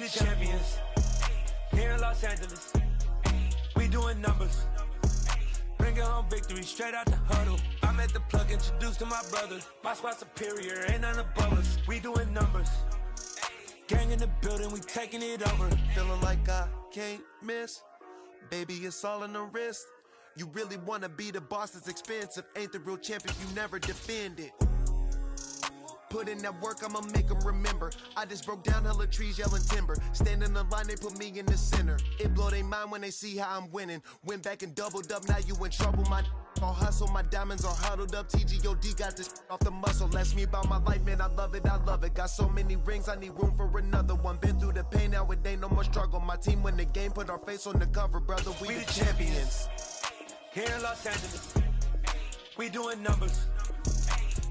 the champions. Here in Los Angeles, we doing numbers. Bringing home victory straight out the huddle. I'm at the plug, introduced to my brothers. My squad superior, ain't none above us. We doing numbers. Gang in the building, we taking it over. Feeling like I can't miss. Baby, it's all in the wrist. You really wanna be the boss, it's expensive. Ain't the real champion, you never defend it. Put in that work, I'ma make them remember. I just broke down hella trees, yelling timber. Stand in the line, they put me in the center. It blow their mind when they see how I'm winning. Went back and doubled up, now you in trouble. My all hustle, my diamonds are huddled up. TGOD got this off the muscle. Ask me about my life, man, I love it, I love it. Got so many rings, I need room for another one. Been through the pain, now it ain't no more struggle. My team win the game, put our face on the cover, brother. We the champions. Here in Los Angeles, we doing numbers.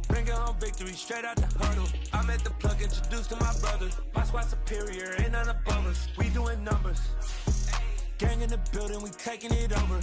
Bringing home victory straight out the huddle. I'm at the plug, introduced to my brothers. My squad superior, ain't none above us. We doing numbers. Gang in the building, we taking it over.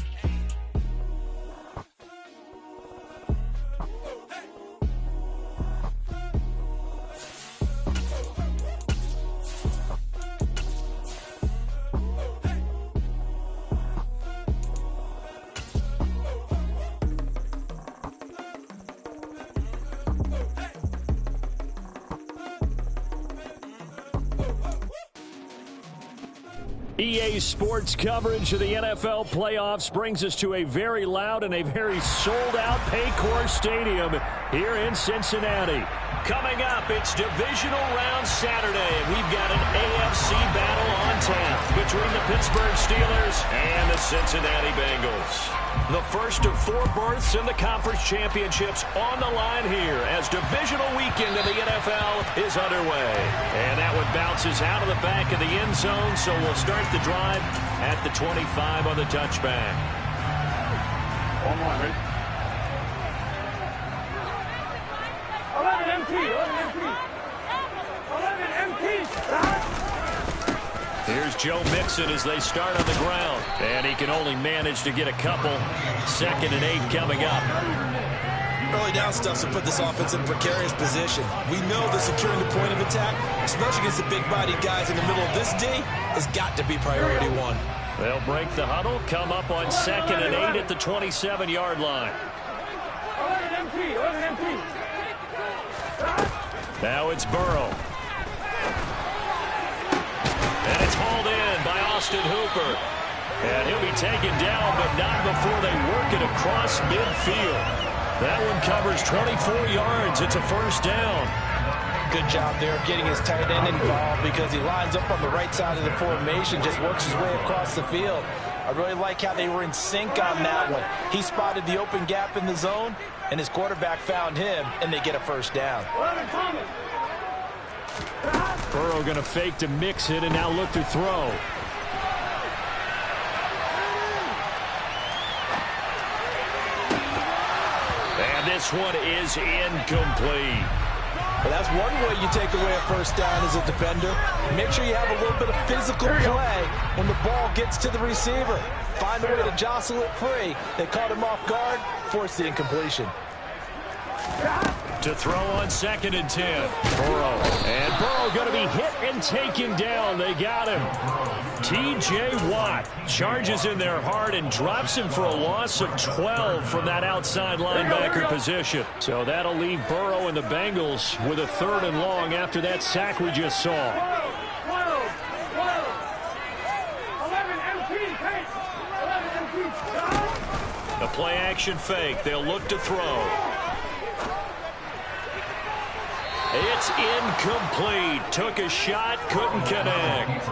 EA Sports coverage of the NFL playoffs brings us to a very loud and a very sold-out Paycor Stadium here in Cincinnati. Coming up, it's Divisional Round Saturday, and we've got an AFC battle on tap between the Pittsburgh Steelers and the Cincinnati Bengals. The first of 4 berths in the conference championships on the line here as divisional weekend in the NFL is underway. And that one bounces out of the back of the end zone, so we'll start the drive at the 25 on the touchback. One more, ready? 11 MT, 11 MT. 11 MT. Here's Joe Mixon as they start on the ground. And he can only manage to get a couple. 2nd and 8 coming up. Early down stuff to put this offense in a precarious position. We know that securing the point of attack, especially against the big-bodied guys in the middle of this D, has got to be priority 1. They'll break the huddle, come up on 2nd and 8 at the 27-yard line. 11 MT, 11 MT. Now it's Burrow. And it's hauled in by Austin Hooper. And he'll be taken down, but not before they work it across midfield. That one covers 24 yards. It's a first down. Good job there of getting his tight end involved because he lines up on the right side of the formation, just works his way across the field. I really like how they were in sync on that one. He spotted the open gap in the zone, and his quarterback found him, and they get a first down. Burrow going to fake to mix it and now look to throw. And this one is incomplete. Well, that's one way you take away a first down as a defender. Make sure you have a little bit of physical play when the ball gets to the receiver. Find a way to jostle it free. They caught him off guard, forced the incompletion. To throw on 2nd and 10. Burrow. And Burrow going to be hit and taken down. They got him. T.J. Watt charges in there hard and drops him for a loss of 12 from that outside linebacker position. So that'll leave Burrow and the Bengals with a 3rd and long after that sack we just saw. 11 MT. A play-action fake. They'll look to throw. It's incomplete. Took a shot, couldn't connect.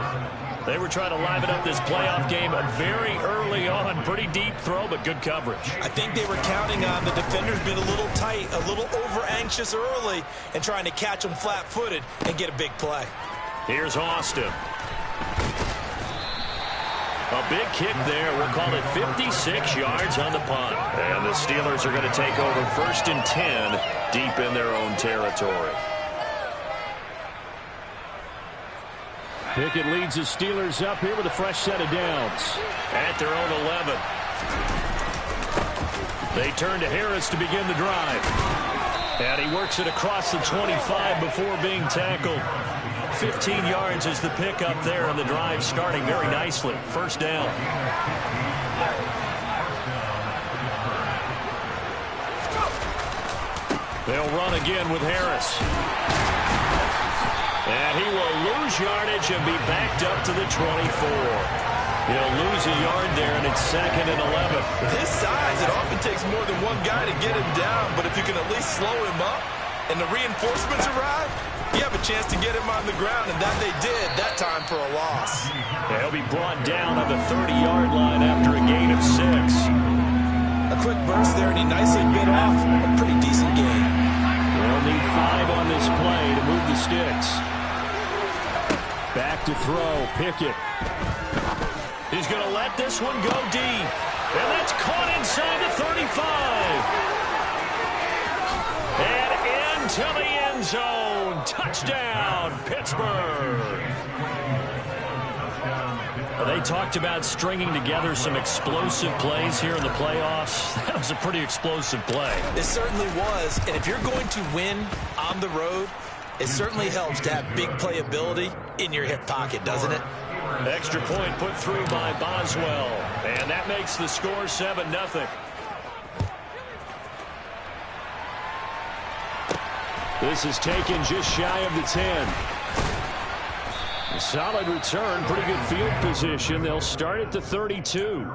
They were trying to liven up this playoff game very early on. Pretty deep throw, but good coverage. I think they were counting on the defenders being a little tight, a little over-anxious early, and trying to catch them flat-footed and get a big play. Here's Austin. A big kick there. We'll call it 56 yards on the punt. And the Steelers are going to take over 1st and 10 deep in their own territory. Pickett leads the Steelers up here with a fresh set of downs. At their own 11. They turn to Harris to begin the drive. And he works it across the 25 before being tackled. 15 yards is the pickup there, and the drive starting very nicely. First down. They'll run again with Harris. And he will lose yardage and be backed up to the 24. He'll lose a yard there, and it's 2nd and 11. With his size, it often takes more than one guy to get him down, but if you can at least slow him up and the reinforcements arrive, you have a chance to get him on the ground, and that they did that time for a loss. He'll be brought down on the 30-yard line after a gain of 6. A quick burst there, and he nicely bit off a pretty decent gain. They'll need 5 on this play to move the sticks. Back to throw, Pickett. He's going to let this one go deep. And that's caught inside the 35. And into the end zone. Touchdown, Pittsburgh. They talked about stringing together some explosive plays here in the playoffs. That was a pretty explosive play. It certainly was. And if you're going to win on the road, it certainly helps to have big playability in your hip pocket, doesn't it? Extra point put through by Boswell. And that makes the score 7-0. This is taken just shy of the 10. A solid return, pretty good field position. They'll start at the 32.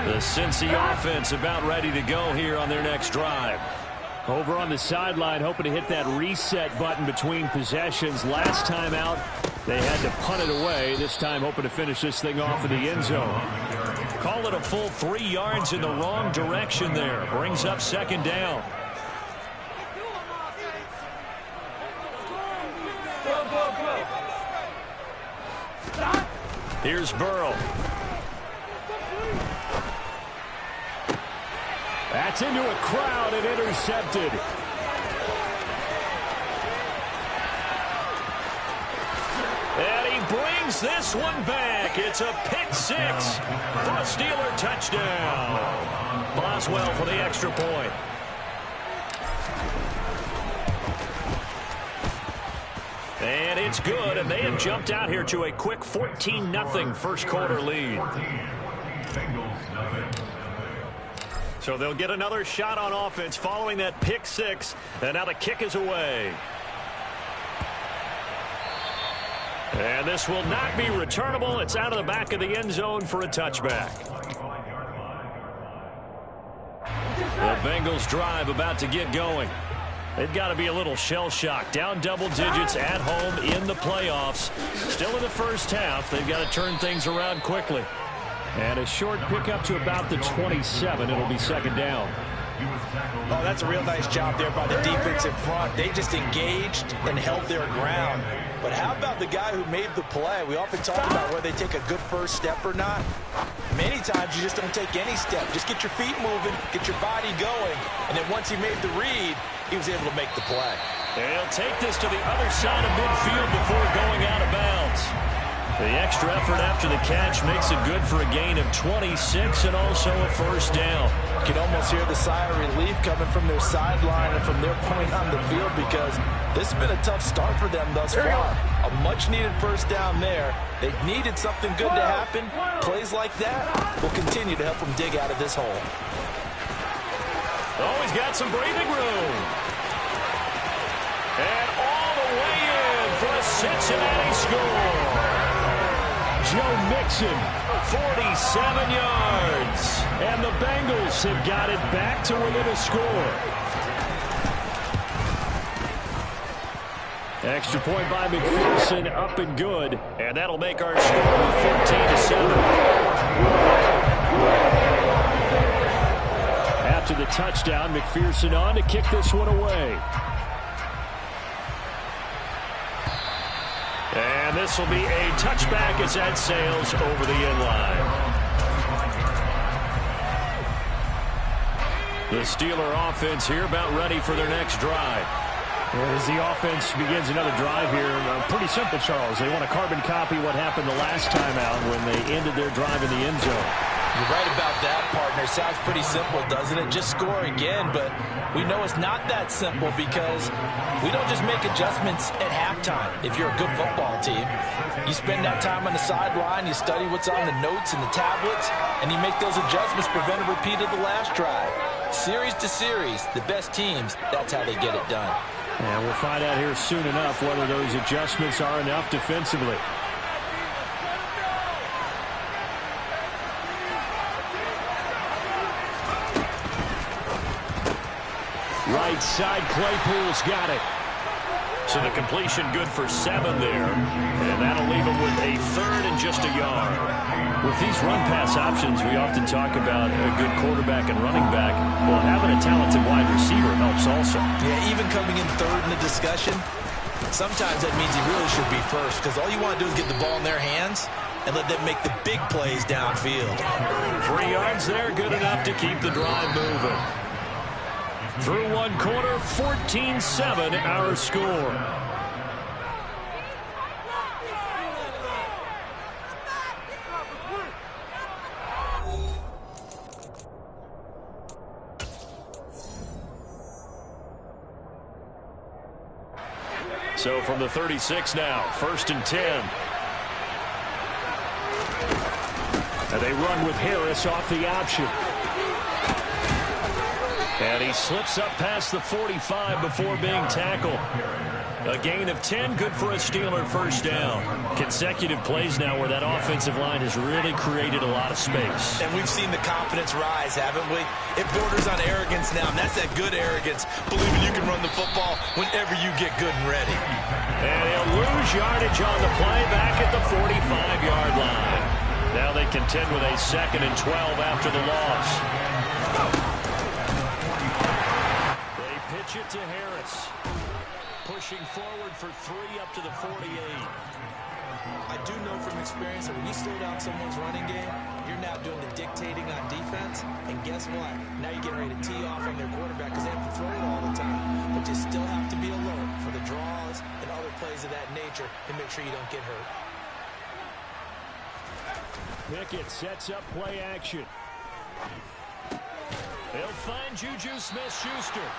The Cincy offense about ready to go here on their next drive. Over on the sideline, hoping to hit that reset button between possessions. Last time out, they had to punt it away. This time, hoping to finish this thing off in the end zone. Call it a full 3 yards in the wrong direction there. Brings up 2nd down. Here's Burrow. That's into a crowd and intercepted. And he brings this one back. It's a pick 6 for a Steeler touchdown. Boswell for the extra point. And it's good, and they have jumped out here to a quick 14-0 first quarter lead. So they'll get another shot on offense following that pick 6, and now the kick is away. And this will not be returnable. It's out of the back of the end zone for a touchback. The Bengals drive about to get going. They've got to be a little shell-shocked. Down double digits at home in the playoffs. Still in the first half. They've got to turn things around quickly. And a short pickup to about the 27. It'll be 2nd down. Oh, that's a real nice job there by the defense in front. They just engaged and held their ground. But how about the guy who made the play? We often talk about whether they take a good first step or not. Many times you just don't take any step. Just get your feet moving, get your body going. And then once he made the read, he was able to make the play. They'll take this to the other side of midfield before going out of bounds. The extra effort after the catch makes it good for a gain of 26 and also a first down. You can almost hear the sigh of relief coming from their sideline and from their point on the field because this has been a tough start for them thus far. A much-needed first down there. They needed something good to happen. Plays like that will continue to help them dig out of this hole. Oh, he's got some breathing room. And all the way in for a Cincinnati score. Joe Mixon, 47 yards. And the Bengals have got it back to within a score. Extra point by McPherson, up and good. And that'll make our score 14-7. After the touchdown, McPherson on to kick this one away. And this will be a touchback as that sails over the end line. The Steeler offense here about ready for their next drive. As the offense begins another drive here, pretty simple, Charles. They want to carbon copy what happened the last time out when they ended their drive in the end zone. You're right about that, partner. Sounds pretty simple, doesn't it? Just score again, but we know it's not that simple because we don't just make adjustments at halftime. If you're a good football team, you spend that time on the sideline, you study what's on the notes and the tablets, and you make those adjustments, prevent a repeat of the last drive. Series to series, the best teams, that's how they get it done. And we'll find out here soon enough whether those adjustments are enough defensively. Right side, Claypool's got it. So the completion good for 7 there. And that'll leave him with a 3rd and just a yard. With these run-pass options, we often talk about a good quarterback and running back. Well, having a talented wide receiver helps also. Yeah, even coming in 3rd in the discussion, sometimes that means he really should be first because all you want to do is get the ball in their hands and let them make the big plays downfield. 3 yards there, good enough to keep the drive moving. Through one quarter, 14-7 our score. So from the 36 now, 1st and 10. And they run with Harris off the option. And he slips up past the 45 before being tackled. A gain of 10, good for a Steeler first down. Consecutive plays now where that offensive line has really created a lot of space. And we've seen the confidence rise, haven't we? It borders on arrogance now, and that's that good arrogance, believing you can run the football whenever you get good and ready. And he'll lose yardage on the play back at the 45-yard line. Now they contend with a 2nd and 12 after the loss. Pitch it to Harris. Pushing forward for 3 up to the 48. I do know from experience that when you slow down someone's running game, you're now doing the dictating on defense. And guess what? Now you're getting ready to tee off on their quarterback because they have to throw it all the time. But you still have to be alert for the draws and other plays of that nature to make sure you don't get hurt. Pickett sets up play action. They'll find Juju Smith-Schuster.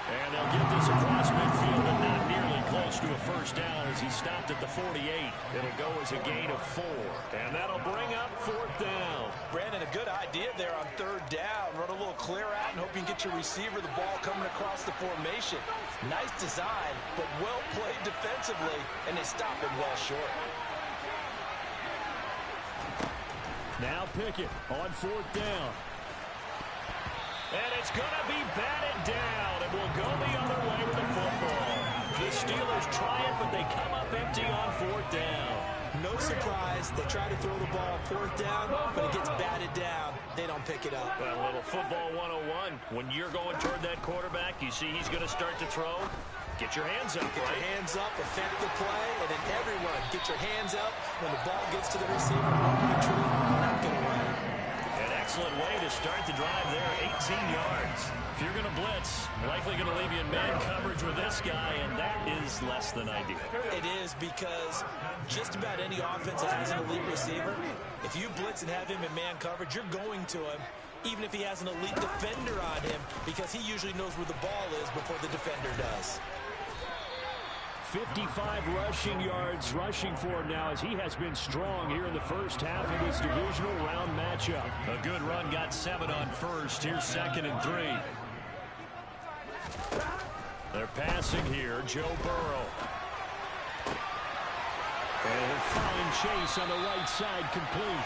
And they'll get this across midfield, but not nearly close to a first down as he stopped at the 48. It'll go as a gain of 4. And that'll bring up 4th down. Brandon, a good idea there on 3rd down. Run a little clear out and hope you can get your receiver the ball coming across the formation. Nice design, but well played defensively, and they stop him well short. Now Pickett on 4th down. And it's going to be batted down, and we'll go the other way with the football. The Steelers try it, but they come up empty on 4th down. No surprise, they try to throw the ball 4th down, but it gets batted down. They don't pick it up. Well, a little football 101. When you're going toward that quarterback, you see he's going to start to throw. Get your hands up, Get your hands up, affect the play, and then everyone get your hands up when the ball gets to the receiver. Moment of truth, not going to run. An excellent way to start the drive there, 18 yards. If you're going to blitz, likely going to leave you in man coverage with this guy, and that is less than ideal. It is because just about any offense that has an elite receiver, if you blitz and have him in man coverage, you're going to him, even if he has an elite defender on him, because he usually knows where the ball is before the defender does. 55 rushing yards rushing for him now as he has been strong here in the first half of this divisional round matchup. A good run, got 7 on first. Here's 2nd and 3. They're passing here, Joe Burrow. And he'll find Chase on the right side complete.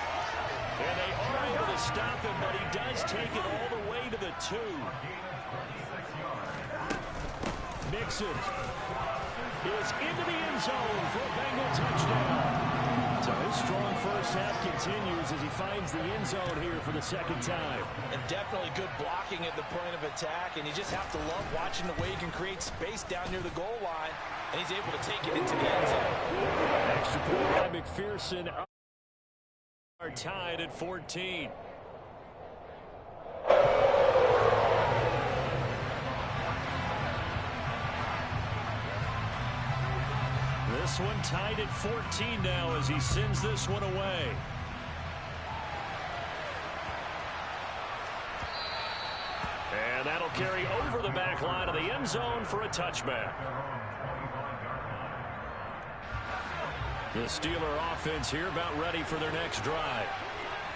And they are able to stop him, but he does take it all the way to the 2. Mixon is into the end zone for a Bengal touchdown. So his strong first half continues as he finds the end zone here for the 2nd time. And definitely good blocking at the point of attack, and you just have to love watching the way he can create space down near the goal line, and he's able to take it into the end zone. Extra point by McPherson. Are tied at 14. This one tied at 14 now as he sends this one away. end zone for a touchback. The Steeler offense here about ready for their next drive.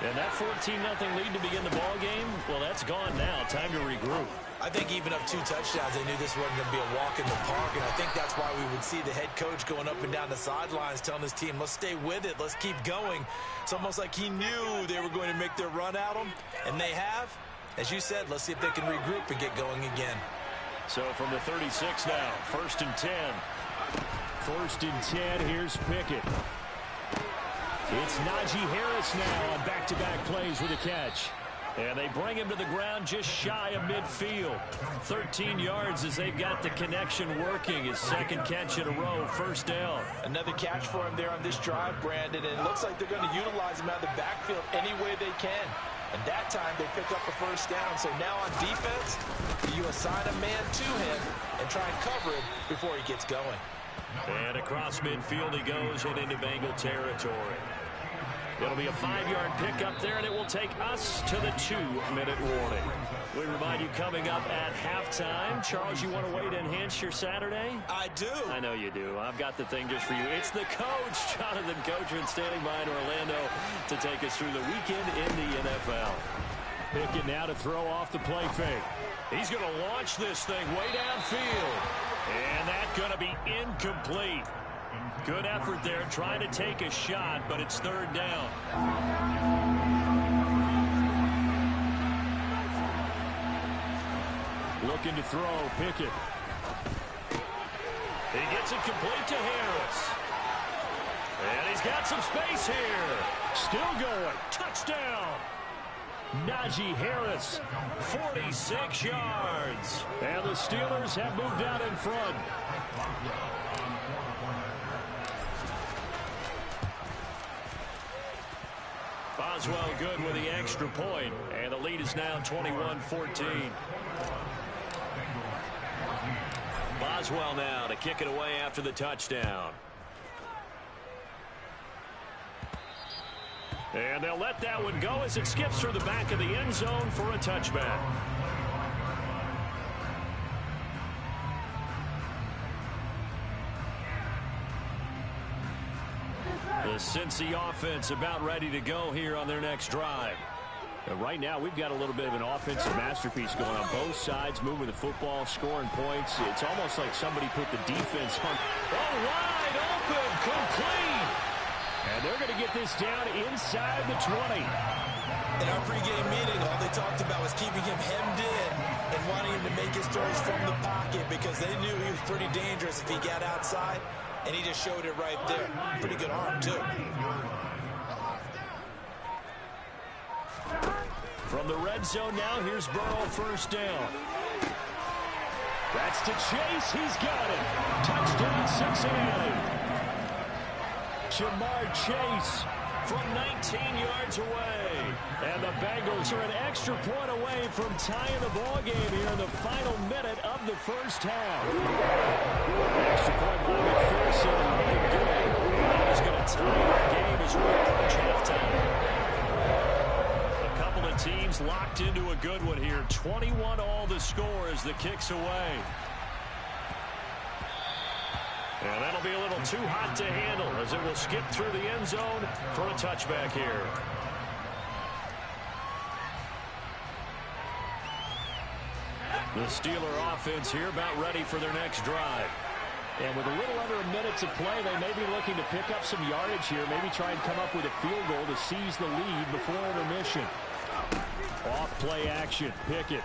And that 14-0 lead to begin the ball game, well, that's gone now. Time to regroup. I think even up 2 touchdowns, they knew this wasn't going to be a walk in the park, and I think that's why we would see the head coach going up and down the sidelines telling his team, let's stay with it, let's keep going. It's almost like he knew they were going to make their run at him, and they have. As you said, let's see if they can regroup and get going again. So from the 36 now, 1st and 10. 1st and 10, here's Pickett. It's Najee Harris now on back-to-back plays with a catch. And they bring him to the ground just shy of midfield. 13 yards as they've got the connection working. His second catch in a row, 1st down. Another catch for him there on this drive, Brandon, and it looks like they're going to utilize him out of the backfield any way they can. And that time they pick up a 1st down. So now on defense, you assign a man to him and try and cover him before he gets going. And across midfield he goes and into Bengal territory. It'll be a 5-yard pickup there, and it will take us to the 2-minute warning. We remind you coming up at halftime. Charles, you want a way to enhance your Saturday? I do. I know you do. I've got the thing just for you. It's the coach, Jonathan Cochran, standing by in Orlando to take us through the weekend in the NFL. Pickett now to throw off the play fake. He's going to launch this thing way downfield. And that's going to be incomplete. Good effort there, trying to take a shot, but it's 3rd down. Looking to throw, Pickett. He gets it complete to Harris. And he's got some space here. Still going. Touchdown. Najee Harris, 46 yards. And the Steelers have moved out in front. Boswell good with the extra point, and the lead is now 21-14. Boswell now to kick it away after the touchdown. And they'll let that one go as it skips through the back of the end zone for a touchback. The Cincy offense about ready to go here on their next drive. And right now, we've got a little bit of an offensive masterpiece going on both sides, moving the football, scoring points. It's almost like somebody put the defense on. Oh, wide open, complete. And they're going to get this down inside the 20. In our pregame meeting, all they talked about was keeping him hemmed in and wanting him to make his throws from the pocket because they knew he was pretty dangerous if he got outside. And he just showed it right there. Pretty good arm, too. From the red zone now, here's Burrow, 1st down. That's to Chase. He's got it. Touchdown, Cincinnati. Jamar Chase from 19 yards away. And the Bengals are an extra point away from tying the ball game here in the final minute of the 1st half. Extra point by McPherson. Looking good. And he's going to tie the game as we approach halftime. A couple of teams locked into a good one here. 21-all the score as the kick's away. And that'll be a little too hot to handle as it will skip through the end zone for a touchback here. The Steeler offense here about ready for their next drive. And with a little under a minute to play, they may be looking to pick up some yardage here, maybe try and come up with a field goal to seize the lead before intermission. Off play action, Pickett.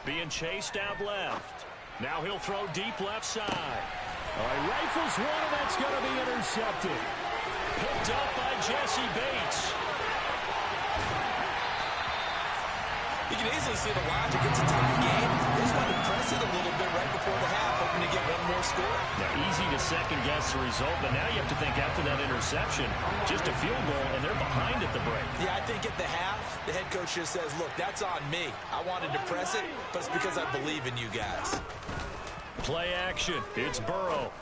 Being chased out left. Now he'll throw deep left side. All right, rifles one, and that's going to be intercepted. Picked up by Jesse Bates. You can easily see the logic. It's a tie game. They just wanted to press it a little bit right before the half, hoping to get one more score. Now, easy to second-guess the result, but now you have to think after that interception, just a field goal, and they're behind at the break. Yeah, I think at the half, the head coach just says, look, that's on me. I wanted to press it, but it's because I believe in you guys. Play action. It's Burrow.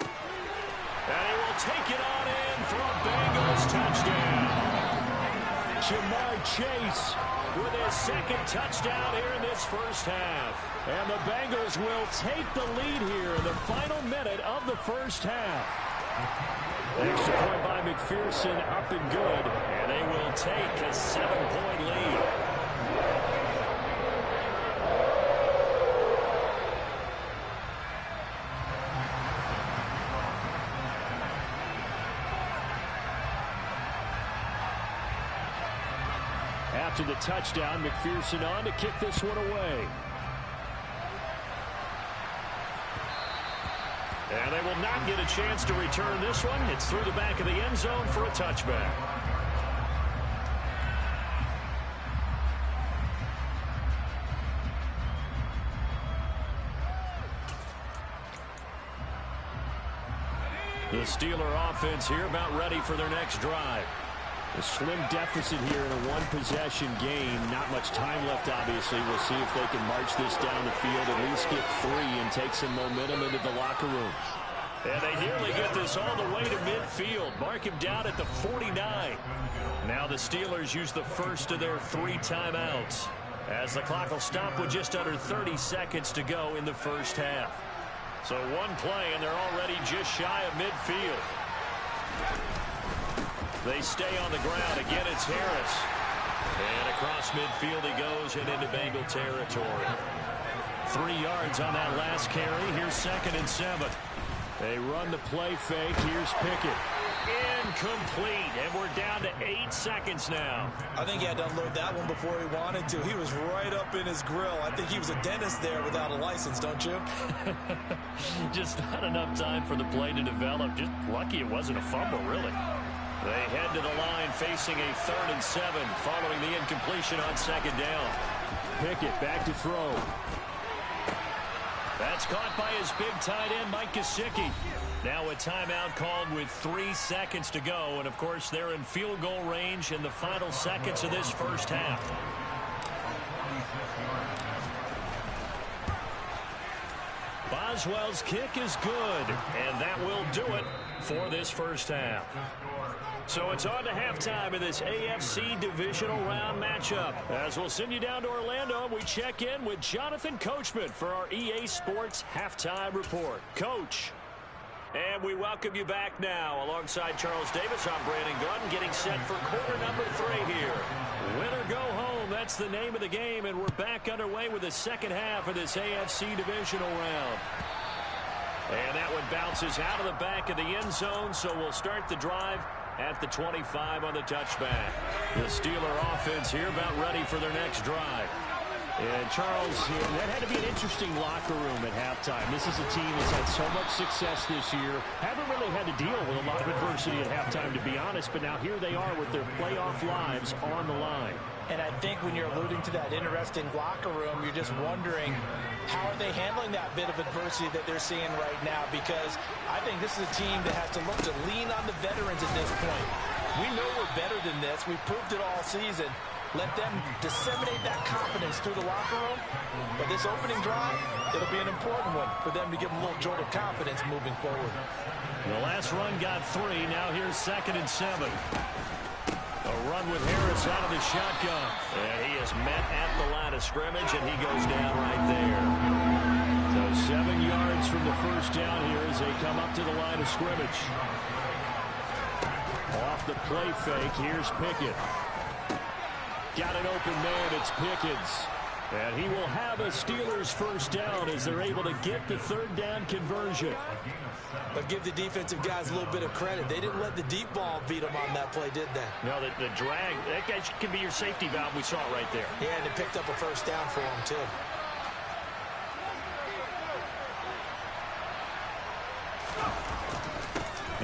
And he will take it on in for a Bengals touchdown. Jamar Chase with his second touchdown here in this first half. And the Bengals will take the lead here in the final minute of the first half. Extra point by McPherson, up and good, and they will take a 7-point lead. After the touchdown, McPherson on to kick this one away. And they will not get a chance to return this one. It's through the back of the end zone for a touchback. The Steeler offense here about ready for their next drive. A slim deficit here in a one-possession game. Not much time left, obviously. We'll see if they can march this down the field, at least get 3 and take some momentum into the locker room. And they nearly get this all the way to midfield. Mark him down at the 49. Now the Steelers use the first of their 3 timeouts, as the clock will stop with just under 30 seconds to go in the first half. So one play, and they're already just shy of midfield. They stay on the ground. Again, it's Harris. And across midfield he goes and into Bengal territory. 3 yards on that last carry. Here's 2nd and 7. They run the play fake. Here's Pickett. Incomplete. And we're down to 8 seconds now. I think he had to unload that one before he wanted to. He was right up in his grill. I think he was a dentist there without a license, don't you? Just not enough time for the play to develop. Just lucky it wasn't a fumble, really. They head to the line facing a 3rd and 7 following the incompletion on 2nd down. Pickett back to throw. That's caught by his big tight end, Mike Gesicki. Now a timeout called with 3 seconds to go. And, of course, they're in field goal range in the final seconds of this first half. Boswell's kick is good, and that will do it for this first half. So it's on to halftime in this AFC Divisional Round matchup. As we'll send you down to Orlando, we check in with Jonathan Coachman for our EA Sports Halftime Report. Coach. And we welcome you back now. Alongside Charles Davis, I'm Brandon Gunn, getting set for quarter number 3 here. Win or go home, that's the name of the game, and we're back underway with the second half of this AFC Divisional Round. And that one bounces out of the back of the end zone, so we'll start the drive at the 25 on the touchback. The Steeler offense here about ready for their next drive. And Charles, that had to be an interesting locker room at halftime. This is a team that's had so much success this year. Haven't really had to deal with a lot of adversity at halftime, to be honest. But now here they are with their playoff lives on the line. And I think when you're alluding to that interesting locker room, you're just wondering, how are they handling that bit of adversity that they're seeing right now? Because I think this is a team that has to look to lean on the veterans at this point. We know we're better than this. We've proved it all season. Let them disseminate that confidence through the locker room. But this opening drive, it'll be an important one for them to give them a little jolt of confidence moving forward. The last run got 3. Now here's 2nd and 7. A run with Harris out of the shotgun. And he is met at the line of scrimmage, and he goes down right there. So 7 yards from the first down here as they come up to the line of scrimmage. Off the play fake, here's Pickett. Got an open man, it's Pickens. And he will have a Steelers first down as they're able to get the 3rd down conversion. But give the defensive guys a little bit of credit. They didn't let the deep ball beat them on that play, did they? No, the drag, that can be your safety valve. We saw it right there. Yeah, and they picked up a first down for them, too.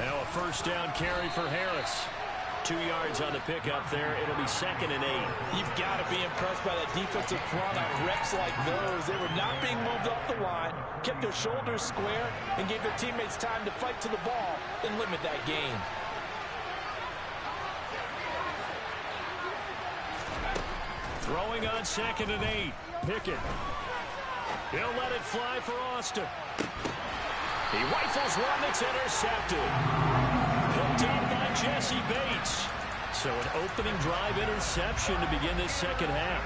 Now a first down carry for Harris. 2 yards on the pickup there. It'll be 2nd and 8. You've got to be impressed by that defensive front on reps like those. They were not being moved off the line, kept their shoulders square, and gave their teammates time to fight to the ball and limit that gain. Throwing on 2nd and 8. Pickett. He'll let it fly for Austin. He rifles one that's intercepted. Picked up by Jesse Bates. So an opening drive interception to begin this second half.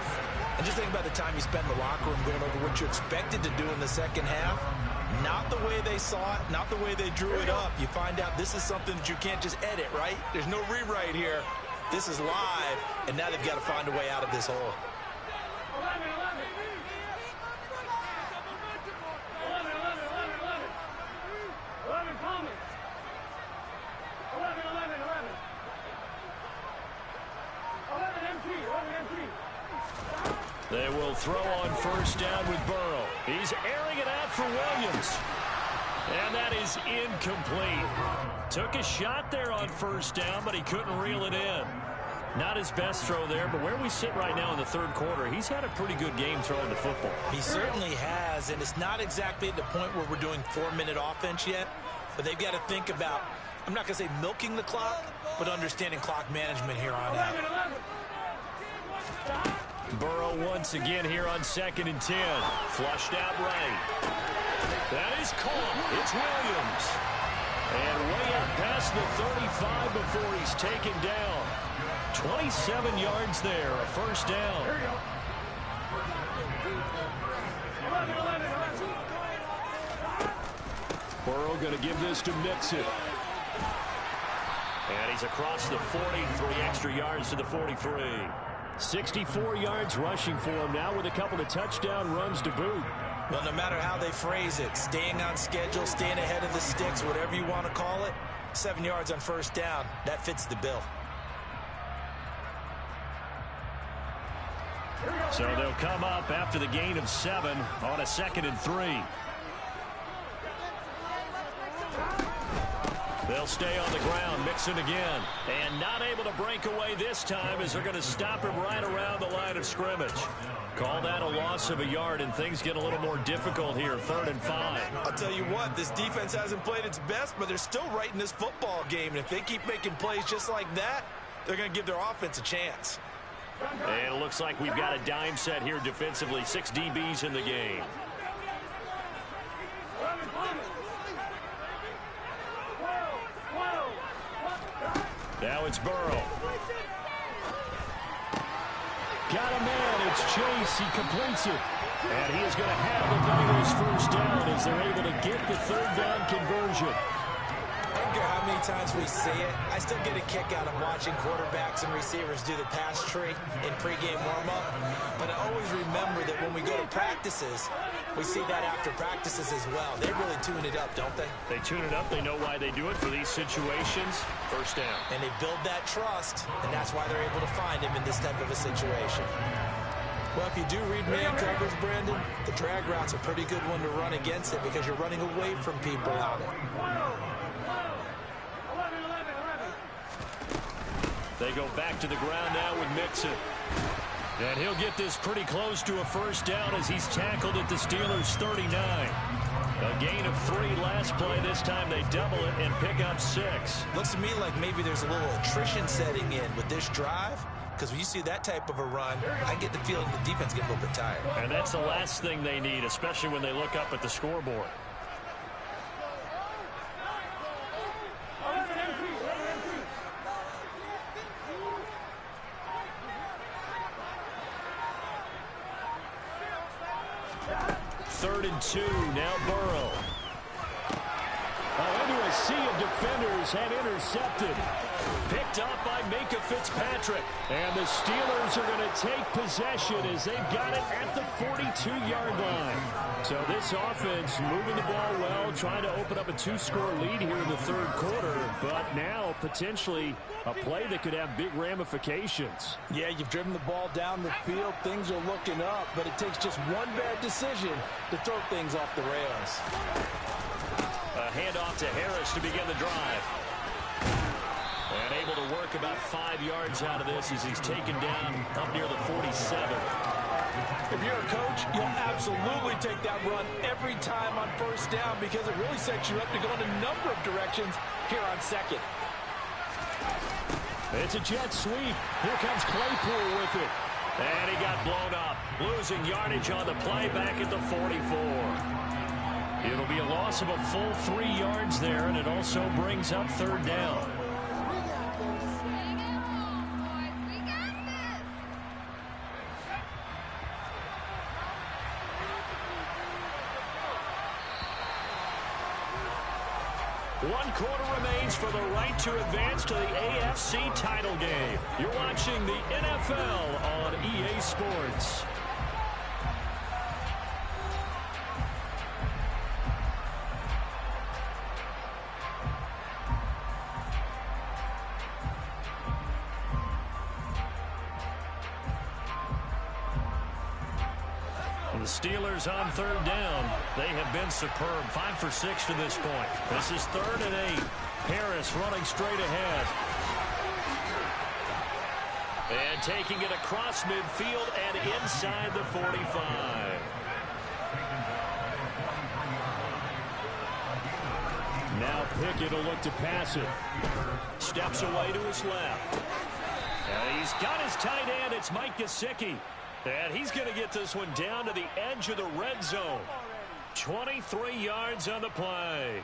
And just think about the time you spent in the locker room going over what you expected to do in the second half. Not the way they saw it, not the way they drew it up. You find out this is something that you can't just edit, right? There's no rewrite here. This is live, and now they've got to find a way out of this hole. 11 coming. 11 empty. They will throw on first down with Burrow. He's airing it out for Williams. And that is incomplete. Took a shot there on first down, but he couldn't reel it in. Not his best throw there, but where we sit right now in the third quarter, he's had a pretty good game throwing the football. He certainly has, and it's not exactly at the point where we're doing 4-minute offense yet, but they've got to think about, I'm not going to say milking the clock, but understanding clock management here on out. Burrow once again here on 2nd and 10. Flushed out right. That is caught. It's Williams. And way out past the 35 before he's taken down. 27 yards there, a first down. Burrow going to give this to Mixon. And he's across the 40, 3 extra yards to the 43. 64 yards rushing for him now with a couple of touchdown runs to boot. Well, no matter how they phrase it, staying on schedule, staying ahead of the sticks, whatever you want to call it, 7 yards on first down, that fits the bill. So they'll come up after the gain of 7 on a 2nd and 3. They'll stay on the ground, Mixon again. And not able to break away this time as they're going to stop him right around the line of scrimmage. Call that a loss of a yard, and things get a little more difficult here, 3rd and 5. I'll tell you what, this defense hasn't played its best, but they're still right in this football game. And if they keep making plays just like that, they're going to give their offense a chance. And it looks like we've got a dime set here defensively. 6 DBs in the game. Now it's Burrow. Got a man. It's Chase. He completes it. And he is going to have the Bengals first down as they're able to get the 3rd down conversion. I don't care how many times we see it. I still get a kick out of watching quarterbacks and receivers do the pass tree in pregame warm-up. But I always remember that when we go to practices, we see that after practices as well. They really tune it up, don't they? They tune it up. They know why they do it for these situations. First down. And they build that trust, and that's why they're able to find him in this type of a situation. Well, if you do read man coverage, Brandon, the drag route's a pretty good one to run against it because you're running away from people on it. They go back to the ground now with Mixon. And he'll get this pretty close to a first down as he's tackled at the Steelers' 39. A gain of 3 last play. This time they double it and pick up 6. Looks to me like maybe there's a little attrition setting in with this drive. Because when you see that type of a run, I get the feeling the defense gets a little bit tired. And that's the last thing they need, especially when they look up at the scoreboard. Third and 2, now Burrow. Into a sea of defenders and intercepted. Picked up by Minka Fitzpatrick. And the Steelers are going to take possession as they've got it at the 42-yard line. So this offense moving the ball well, trying to open up a 2-score lead here in the 3rd quarter. But now potentially a play that could have big ramifications. Yeah, you've driven the ball down the field. Things are looking up, but it takes just one bad decision to throw things off the rails. A handoff to Harris to begin the drive. And able to work about 5 yards out of this as he's taken down up near the 47. If you're a coach, you'll absolutely take that run every time on first down because it really sets you up to go in a number of directions here on 2nd. It's a jet sweep. Here comes Claypool with it. And he got blown up. Losing yardage on the play back at the 44. It'll be a loss of a full 3 yards there, and it also brings up 3rd down. 1 quarter remains for the right to advance to the AFC title game. You're watching the NFL on EA Sports. The Steelers on 3rd down. They have been superb. 5 for 6 to this point. This is 3rd and 8. Harris running straight ahead. And taking it across midfield and inside the 45. Now Pickett will look to pass it. Steps away to his left. And he's got his tight end. It's Mike Gesicki. And he's going to get this one down to the edge of the red zone. 23 yards on the play.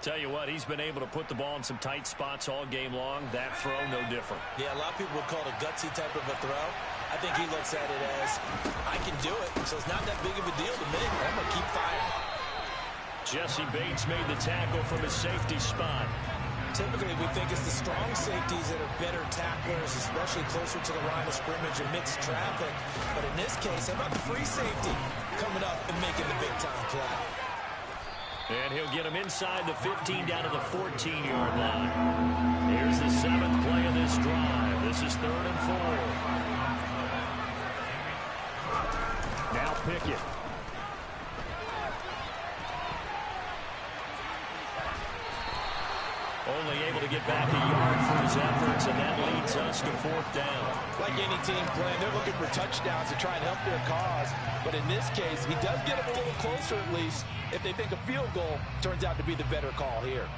Tell you what, he's been able to put the ball in some tight spots all game long. That throw, no different. Yeah, a lot of people would call it a gutsy type of a throw. I think he looks at it as, I can do it, so it's not that big of a deal to me. I'm going to keep firing. Jesse Bates made the tackle from his safety spot. Typically, we think it's the strong safeties that are better tacklers, especially closer to the line of scrimmage amidst traffic. But in this case, how about the free safety coming up and making the big-time play? And he'll get him inside the 15 down to the 14-yard line. Here's the 7th play of this drive. This is 3rd and 4. Now Pickett. Only able to get back a yard for his efforts, and that leads us to 4th down. Like any team playing, they're looking for touchdowns to try and help their cause. But in this case, he does get them a little closer at least. If they think a field goal turns out to be the better call here.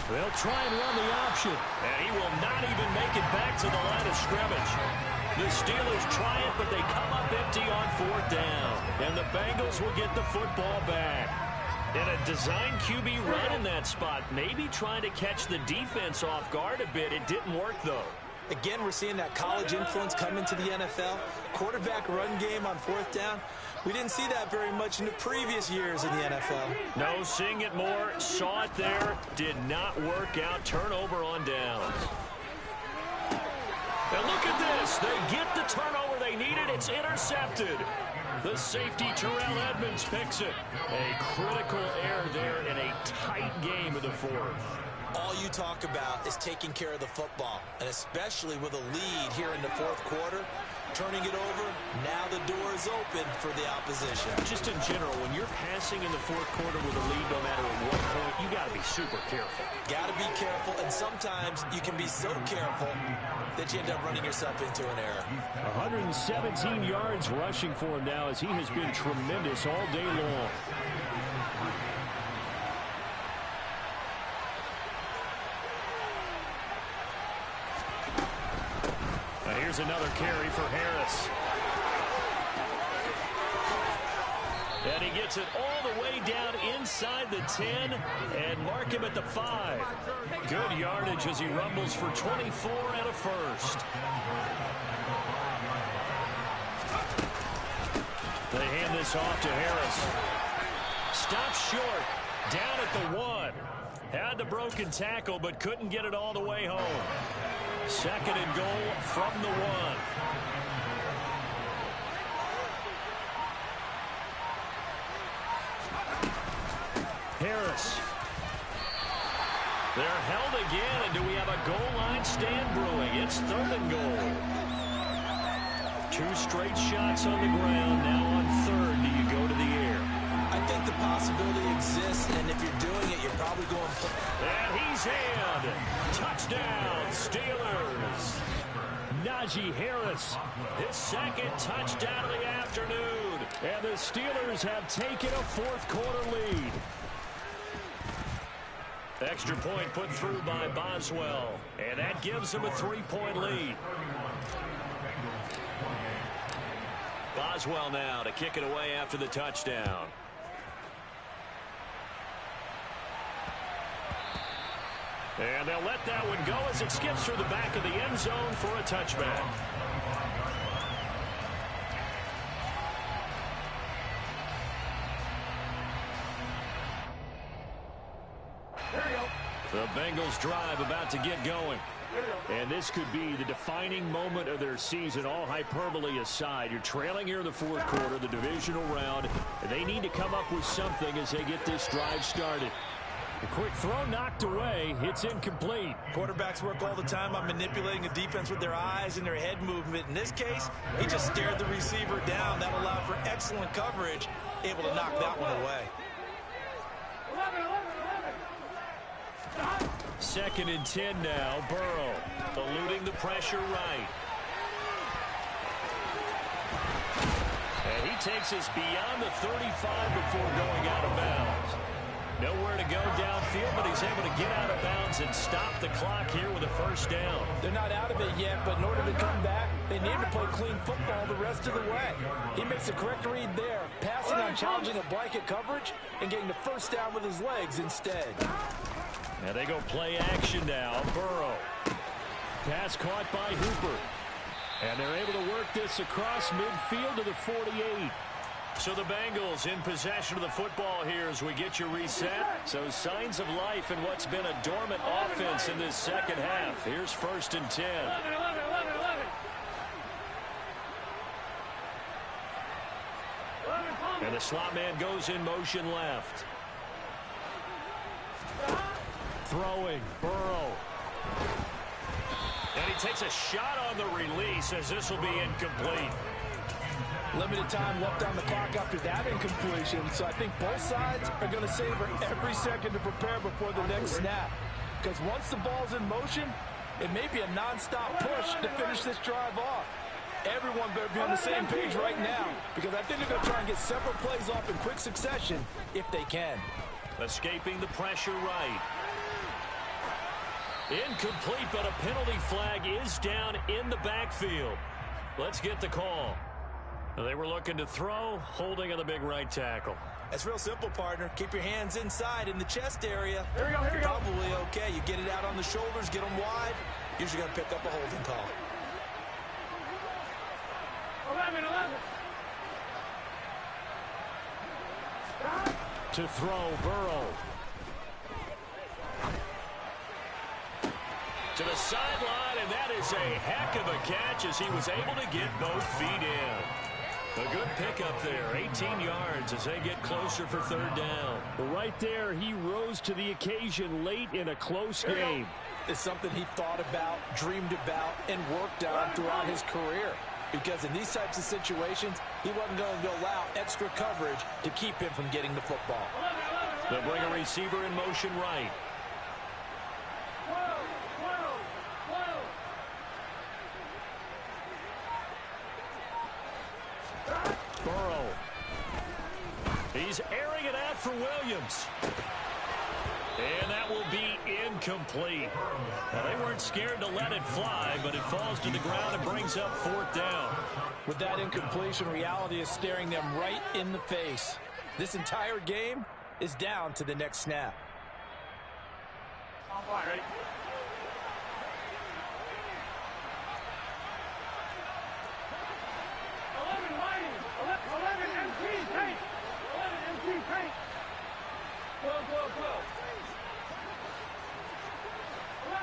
They'll try and run the option, and he will not even make it back to the line of scrimmage. The Steelers try it, but they come up empty on 4th down. And the Bengals will get the football back. And a design QB run in that spot, maybe trying to catch the defense off guard a bit. It didn't work, though. Again, we're seeing that college influence come into the NFL. Quarterback run game on 4th down. We didn't see that very much in the previous years in the NFL. No, seeing it more, saw it there, did not work out. Turnover on downs. And look at this. They get the turnover they needed. It's intercepted. The safety, Terrell Edmonds, picks it. A critical error there in a tight game of the 4th. All you talk about is taking care of the football, and especially with a lead here in the 4th quarter, turning it over, now the door is open for the opposition. Just in general, when you're passing in the 4th quarter with a lead, no matter at what point, you got to be super careful. Got to be careful, and sometimes you can be so careful that you end up running yourself into an error. 117 yards rushing for him now as he has been tremendous all day long. Here's another carry for Harris. And he gets it all the way down inside the 10 and mark him at the 5. Good yardage as he rumbles for 24 and a first. They hand this off to Harris. Stops short. Down at the 1. Had the broken tackle but couldn't get it all the way home. 2nd and goal from the 1. Harris. They're held again, and do we have a goal line stand brewing? It's 3rd and goal. 2 straight shots on the ground. Now on 3rd, do you go to the air? I think the possibility exists, and if you're doing it, you're probably going... And he's in. Touchdown, Steelers. Najee Harris, his 2nd touchdown of the afternoon. And the Steelers have taken a 4th quarter lead. Extra point put through by Boswell. And that gives them a 3-point lead. Boswell now to kick it away after the touchdown. And they'll let that one go as it skips through the back of the end zone for a touchback. The Bengals drive about to get going. And this could be the defining moment of their season, all hyperbole aside. You're trailing here in the fourth quarter, the divisional round, and they need to come up with something as they get this drive started. A quick throw knocked away. It's incomplete. Quarterbacks work all the time on manipulating a defense with their eyes and their head movement. In this case, he just stared the receiver down. That allowed for excellent coverage, able to knock that one away. 2nd and 10 now. Burrow eluding the pressure right. And he takes us beyond the 35 before going out of bounds. Nowhere to go downfield, but he's able to get out of bounds and stop the clock here with a first down. They're not out of it yet, but in order to come back, they need to play clean football the rest of the way. He makes a correct read there, passing on challenging a blanket coverage and getting the first down with his legs instead. And they go play action now. Burrow. Pass caught by Hooper. And they're able to work this across midfield to the 48. So the Bengals in possession of the football here as we get you reset. So signs of life in what's been a dormant offense in this second half. Here's 1st and 10. 11. And the slot man goes in motion left. Throwing, Burrow. And he takes a shot on the release as this will be incomplete. Limited time left on the clock after that incompletion, so I think both sides are going to savor every second to prepare before the next snap. Because once the ball's in motion, it may be a non-stop push to finish this drive off. Everyone better be on the same page right now, because I think they're going to try and get several plays off in quick succession if they can. Escaping the pressure right. Incomplete, but a penalty flag is down in the backfield. Let's get the call. They were looking to throw, holding on the big right tackle. That's real simple, partner. Keep your hands inside in the chest area. Here we go. You're probably okay. You get it out on the shoulders, get them wide. Usually going to pick up a holding call. 11. To throw, Burrow. To the sideline, and that is a heck of a catch as he was able to get both feet in. A good pickup there, 18 yards as they get closer for 3rd down. But right there, he rose to the occasion late in a close game. It's something he thought about, dreamed about, and worked on throughout his career. Because in these types of situations, he wasn't going to allow extra coverage to keep him from getting the football. They'll bring a receiver in motion right. Burrow. He's airing it out for Williams. And that will be incomplete. Well, they weren't scared to let it fly, but it falls to the ground and brings up 4th down. With that incompletion, reality is staring them right in the face. This entire game is down to the next snap. On fire, ready? 11 MT paint. 11 MT paint. 12. 11.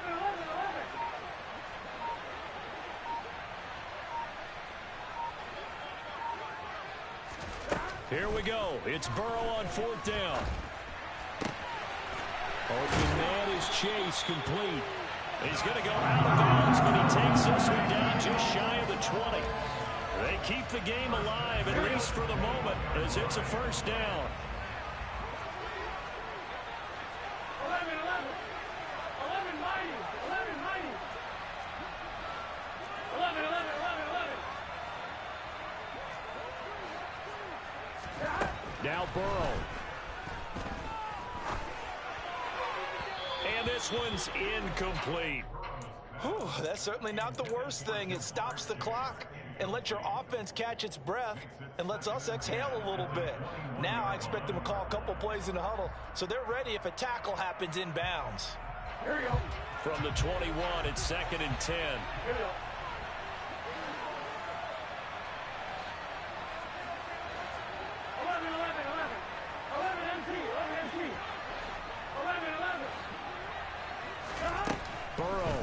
Here we go. It's Burrow on 4th down. Open man is Chase, complete. He's going to go out of bounds, but he takes this one down just shy of the 20. They keep the game alive, at least for the moment, as it's a 1st down. 11 mighty. 11. Now Burrow. And this one's incomplete. Whew, that's certainly not the worst thing. It stops the clock and lets your offense catch its breath and lets us exhale a little bit. Now I expect them to call a couple plays in the huddle so they're ready if a tackle happens inbounds. Here we go. From the 21, it's 2nd and 10. Here we go. 11, 11 MC, 11 MC. 11. Burrow.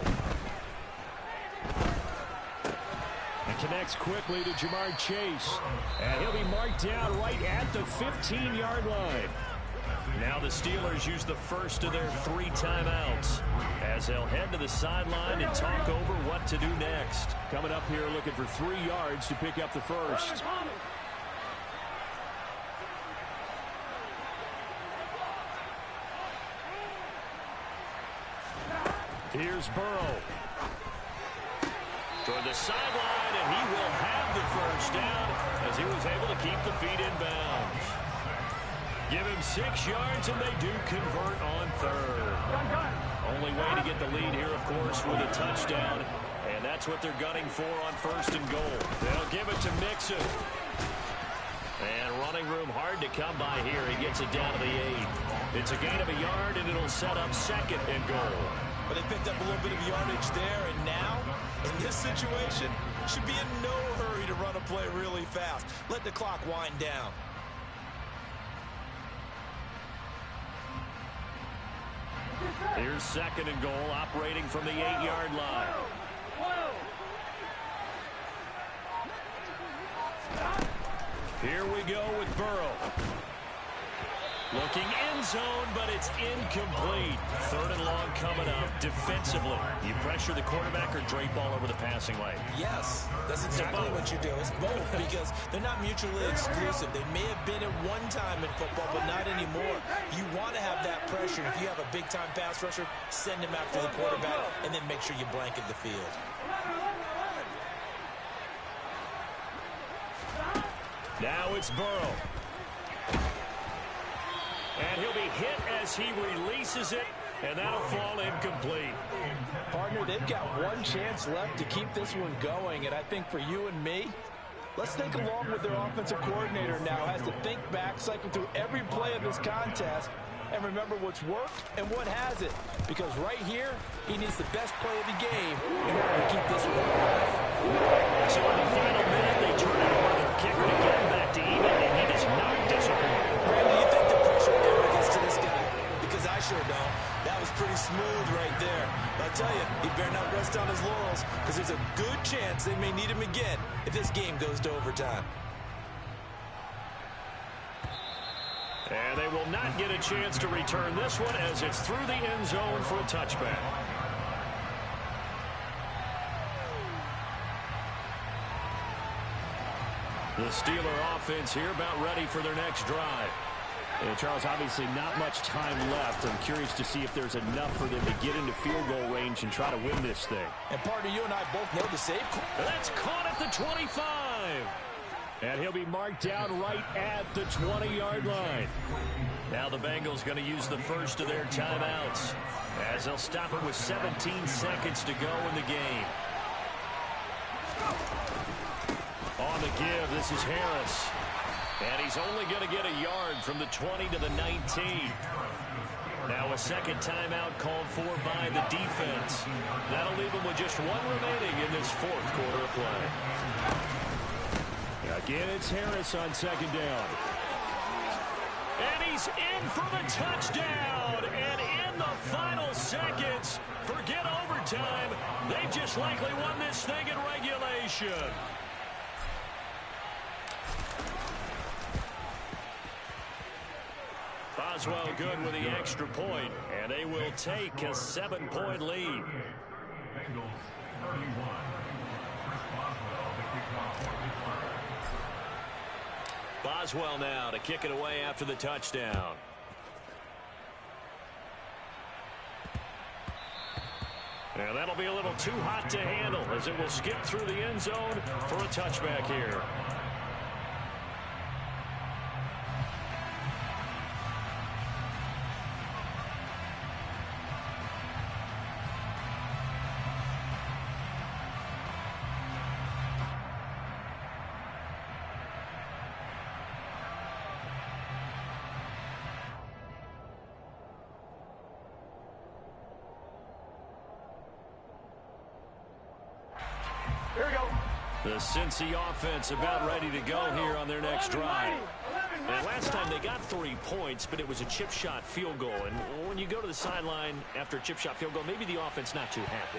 And connects quickly to Jamar Chase. And he'll be marked down right at the 15-yard line. Now the Steelers use the first of their 3 timeouts as they'll head to the sideline and talk over what to do next. Coming up here looking for 3 yards to pick up the first. Here's Burrow. Toward the sideline, and he will have the first down as he was able to keep the feet in bounds. Give him 6 yards, and they do convert on 3rd. Only way to get the lead here, of course, with a touchdown, and that's what they're gunning for on 1st and goal. They'll give it to Mixon. And running room hard to come by here. He gets it down to the 8. It's a gain of a yard, and it'll set up 2nd and goal. But they picked up a little bit of yardage there, and now, in this situation, should be in no hurry to run a play really fast. Let the clock wind down. Here's 2nd and goal, operating from the 8-yard line. Here we go with Burrow. Looking end zone, but it's incomplete. 3rd and long coming up. Defensively, you pressure the quarterback or drape all over the passing lane? Yes, that's exactly what you do. It's both because they're not mutually exclusive. They may have been at one time in football, but not anymore. You want to have that pressure. If you have a big-time pass rusher, send him after the quarterback, and then make sure you blanket the field. Now it's Burrow. And he'll be hit as he releases it, and that'll fall incomplete. Partner, they've got one chance left to keep this one going, and I think for you and me, let's think along with their offensive coordinator now has to think back, cycle through every play of this contest, and remember what's worked and what hasn't. Because right here, he needs the best play of the game in order to keep this one alive. So in the final minute, they turn it over to the kicker to get him back to even, and he does not disappoint. Randy, you think the pressure ever gets to this guy? Because I sure don't. That was pretty smooth right there. But I'll tell you, he better not rest on his laurels because there's a good chance they may need him again if this game goes to overtime. And they will not get a chance to return this one as it's through the end zone for a touchback. The Steeler offense here about ready for their next drive. And Charles, obviously not much time left. I'm curious to see if there's enough for them to get into field goal range and try to win this thing. And partner, you and I both know the safe. That's caught at the 25. And he'll be marked down right at the 20-yard line. Now the Bengals going to use the first of their timeouts as they'll stop it with 17 seconds to go in the game. On the give, this is Harris. And he's only going to get a yard from the 20 to the 19. Now a second timeout called for by the defense. That'll leave him with just one remaining in this 4th quarter of play. Again, it's Harris on 2nd down. And he's in for the touchdown. And in the final seconds, forget overtime. They just likely won this thing in regulation. Boswell good with the extra point, and they will take a 7-point lead. Boswell now to kick it away after the touchdown. And that'll be a little too hot to handle as it will skip through the end zone for a touchback here. The Cincy offense about ready to go here on their next drive. And last time they got 3 points, but it was a chip shot field goal. And when you go to the sideline after a chip shot field goal, maybe the offense not too happy.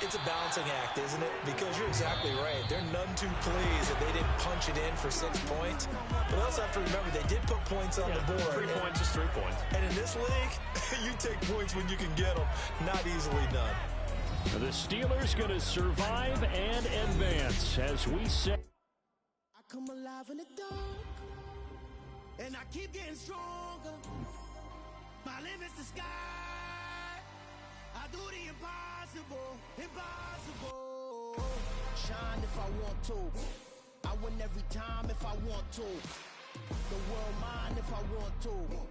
It's a balancing act, isn't it? Because you're exactly right. They're none too pleased that they didn't punch it in for 6 points. But also have to remember, they did put points on the board. 3 points is 3 points. And in this league, you take points when you can get them. Not easily done. The Steelers going to survive and advance as we set. I come alive in the dark, and I keep getting stronger. My limit's the sky. I do the impossible, impossible. Shine if I want to. I win every time if I want to. The world mine if I want to.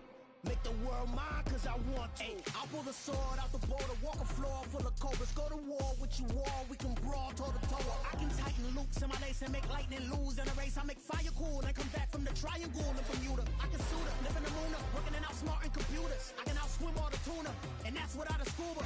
Make the world mine cause I want to. I'll pull the sword out the border, walk a floor full of cobras. Go to war with you all, we can brawl toe to toe. I can tighten loops in my lace and make lightning lose in a race. I make fire cool and come back from the triangle in Bermuda. I can suit up, live in the moon up, working and outsmarting computers. I can outswim all the tuna, and that's without a scuba.